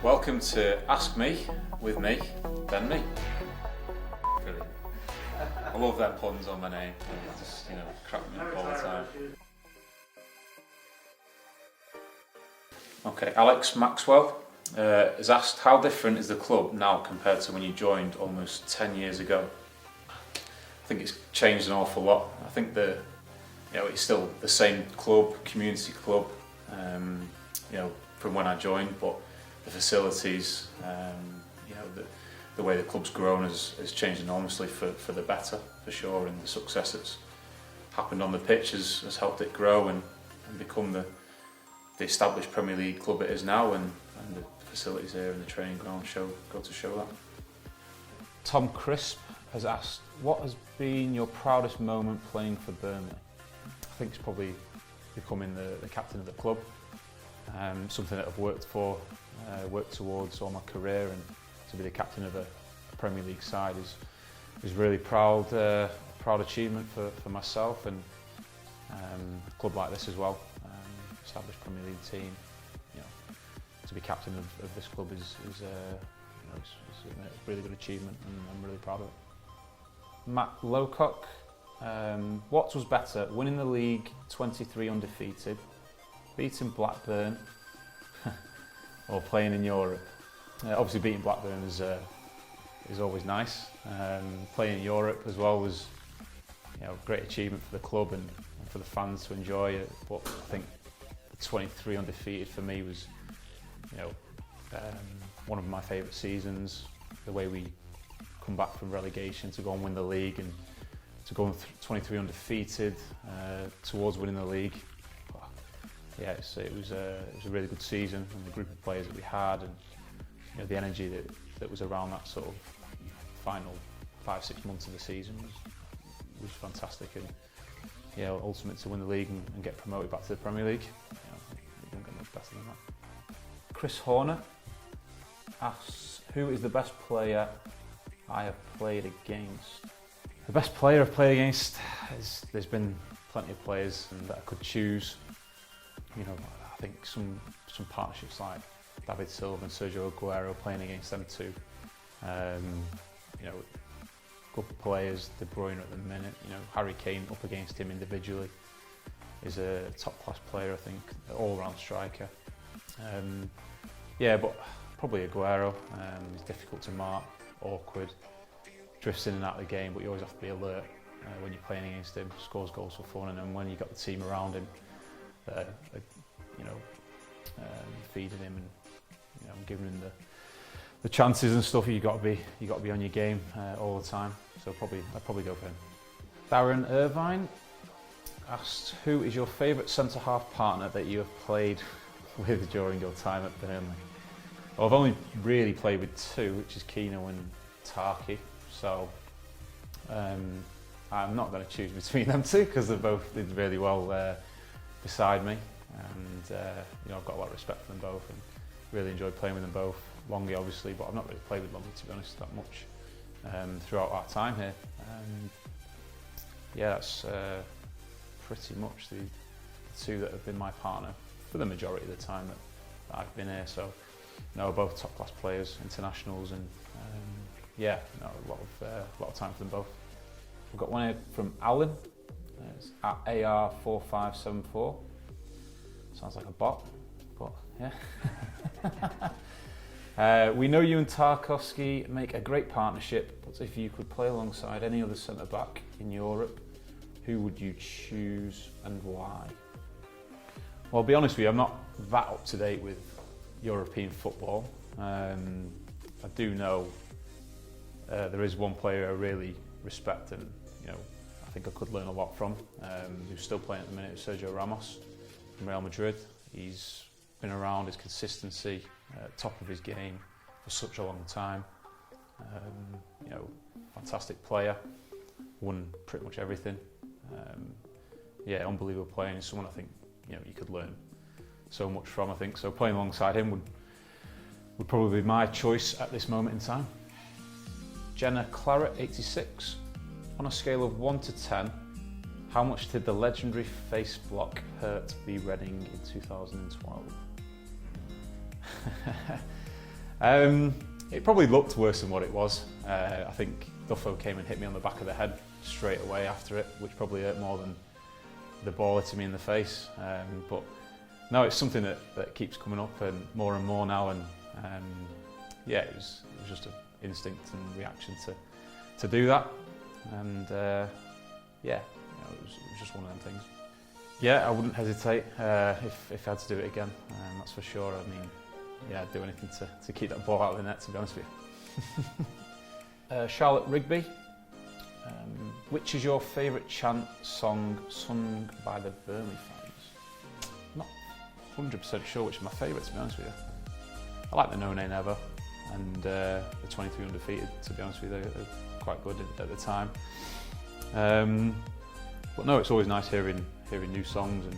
Welcome to Ask Me with me, then me. Brilliant. I love them puns on my name. They just, crack me up all the time. Okay, Alex Maxwell has asked, how different is the club now compared to when you joined almost 10 years ago? I think it's changed an awful lot. I think it's still the same club, community club, from when I joined, but the facilities, the way the club's grown has changed enormously for the better, for sure, and the success that's happened on the pitch has helped it grow and become the established Premier League club it is now, and the facilities here and the training ground go to show that. Tom Crisp has asked, what has been your proudest moment playing for Burnley? I think it's probably becoming the captain of the club. Something that I've worked towards all my career, and to be the captain of a Premier League side is really proud achievement for myself, and a club like this as well, established Premier League team. To be captain of this club is a really good achievement, and I'm really proud of it. Matt Lowcock, what was better, winning the league 23 undefeated, beating Blackburn, or playing in Europe? Obviously beating Blackburn is always nice. Playing in Europe as well was a great achievement for the club and for the fans to enjoy it. But I think the 23 undefeated for me was one of my favourite seasons. The way we come back from relegation to go and win the league, and to go 23 undefeated towards winning the league. Yeah, it was a really good season, and the group of players that we had, and the energy that was around that sort of final 5-6 months of the season was fantastic, and ultimate to win the league and get promoted back to the Premier League. You don't get much better than that. Chris Horner asks, who is the best player I have played against? The best player I've played against there's been plenty of players that I could choose. I think some partnerships like David Silva and Sergio Aguero, playing against them too. Good players, De Bruyne at the minute. Harry Kane up against him individually is a top-class player, I think, all-round striker. But probably Aguero. He's difficult to mark, awkward, drifts in and out of the game, but you always have to be alert when you're playing against him. Scores goals for fun, and then when you've got the team around him, feeding him and giving him the chances and stuff, you got to be on your game all the time. So I'd probably go for him. Darren Irvine asked, who is your favourite centre-half partner that you have played with during your time at Burnley? Well, I've only really played with two, which is Keno and Tarky. So I'm not going to choose between them two, because they both did really well beside me, and I've got a lot of respect for them both, and really enjoyed playing with them both. Longy, obviously, but I've not really played with Longy, to be honest, that much throughout our time here. That's pretty much the two that have been my partner for the majority of the time that I've been here. So, both top-class players, internationals, and a lot of time for them both. We've got one here from Alan. It's at AR4574. Sounds like a bot, but yeah. We know you and Tarkowski make a great partnership, but if you could play alongside any other centre-back in Europe, who would you choose and why? Well, I'll be honest with you, I'm not that up to date with European football. I do know there is one player I really respect, and I think I could learn a lot from, who's still playing at the minute, Sergio Ramos from Real Madrid. He's been around, his consistency, top of his game for such a long time. Fantastic player, won pretty much everything. Unbelievable player, and he's someone I think you could learn so much from, I think. So playing alongside him would probably be my choice at this moment in time. Jenna Claret 86. On a scale of 1 to 10, how much did the legendary Faceblock hurt B Reading in 2012? It probably looked worse than what it was. I think Duffo came and hit me on the back of the head straight away after it, which probably hurt more than the ball hitting me in the face. But no, it's something that keeps coming up and more now, and yeah, it was just an instinct and reaction to do that, and yeah, it was just one of them things. Yeah, I wouldn't hesitate if I had to do it again, that's for sure. I mean, yeah, I'd do anything to keep that ball out of the net, to be honest with you. Charlotte Rigby, which is your favourite chant song sung by the Burnley fans? I'm not 100% sure which is my favourite, to be honest with you. I like the No Nay Never and the 23 Undefeated, to be honest with you. They're quite good at the time. But no, it's always nice hearing new songs and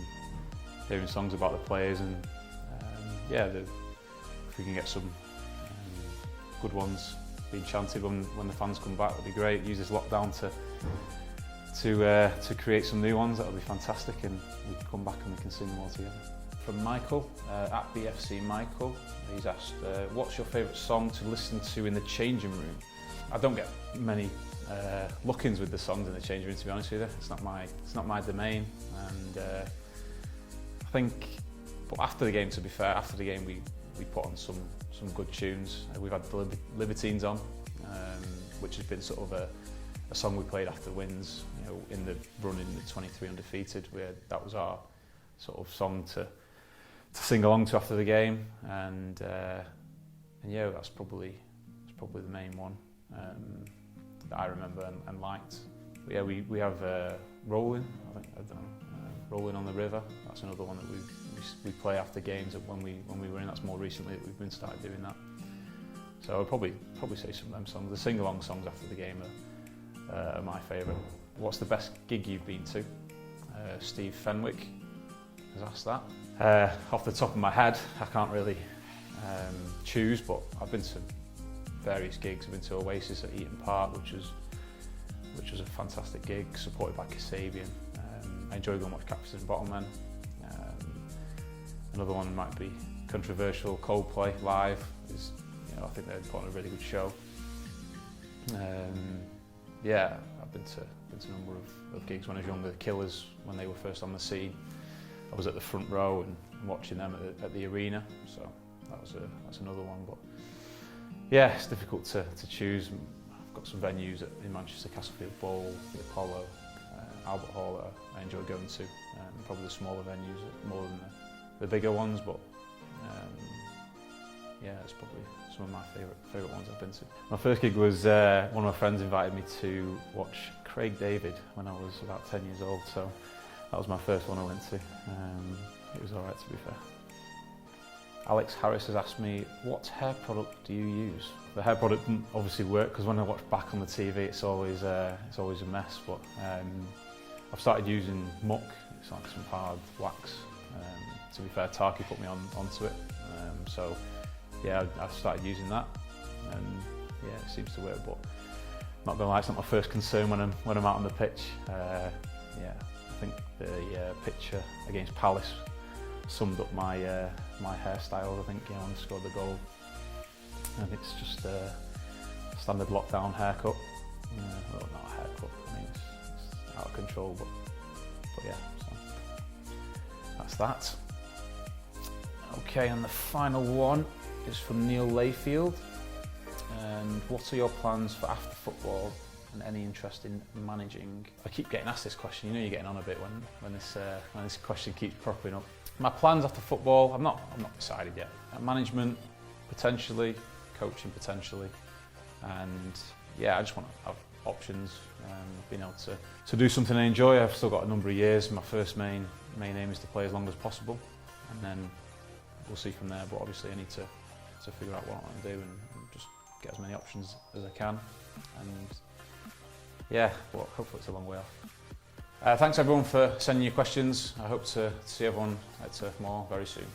hearing songs about the players, and yeah, if we can get some good ones being chanted when the fans come back, that'd be great. Use this lockdown to create some new ones. That'll be fantastic, and we can come back and we can sing them all together. From Michael, at BFC Michael, he's asked, what's your favourite song to listen to in the changing room? I don't get many look-ins with the songs in the changing room, to be honest with you. It's not my domain, and I think, but after the game, to be fair, after the game we put on some good tunes. We've had the Libertines on, which has been sort of a song we played after wins, you know, in the run in the 23 Undefeated, where that was our sort of song to sing along to after the game, and yeah, that's probably the main one that I remember and liked. But yeah, we have Rolling, I don't know, Rolling on the River. That's another one that we play after games when we were in. That's more recently that we've been started doing that. So I'll probably say some of them songs. The sing-along songs after the game are my favourite. What's the best gig you've been to? Steve Fenwick has asked that. Off the top of my head, I can't really choose, but I've been to various gigs. I've been to Oasis at Eaton Park, which was a fantastic gig, supported by Kasabian. I enjoy going to watch Cactus and Bottlemen. Another one might be controversial, Coldplay live. You know, I think they're putting a really good show. Yeah, I've been to a number of gigs when I was younger. The Killers, when they were first on the scene, I was at the front row and watching them at the arena. So that's another one. But yeah, it's difficult to choose. I've got some venues in Manchester, Castlefield Bowl, the Apollo, Albert Hall that I enjoy going to. Probably the smaller venues more than the bigger ones, but yeah, it's probably some of my favourite ones I've been to. My first gig was one of my friends invited me to watch Craig David when I was about 10 years old, so that was my first one I went to. It was alright, to be fair. Alex Harris has asked me, what hair product do you use? The hair product doesn't obviously work, because when I watch back on the TV it's always a mess, but I've started using muck. It's like some hard wax. To be fair, Tarky put me onto it, so yeah, I've started using that, and yeah, it seems to work. But not gonna lie, it's not my first concern when I'm out on the pitch. Yeah, I think the picture against Palace summed up my hairstyle. I think, you know, when I scored the goal, and it's just a standard lockdown haircut. Well, not a haircut. I mean, it's out of control, but yeah. So that's that. Okay, and the final one is from Neil Layfield. And what are your plans for after football and any interest in managing? I keep getting asked this question. You know, you're getting on a bit when this question keeps popping up. My plans after football, I'm not decided yet. Management potentially, coaching potentially, and yeah, I just want to have options. Being able to do something I enjoy. I've still got a number of years. My first main aim is to play as long as possible, and then we'll see from there. But obviously I need to figure out what I want to do and just get as many options as I can. And yeah, but hopefully it's a long way off. Thanks everyone for sending your questions. I hope to see everyone at Turf Moor very soon.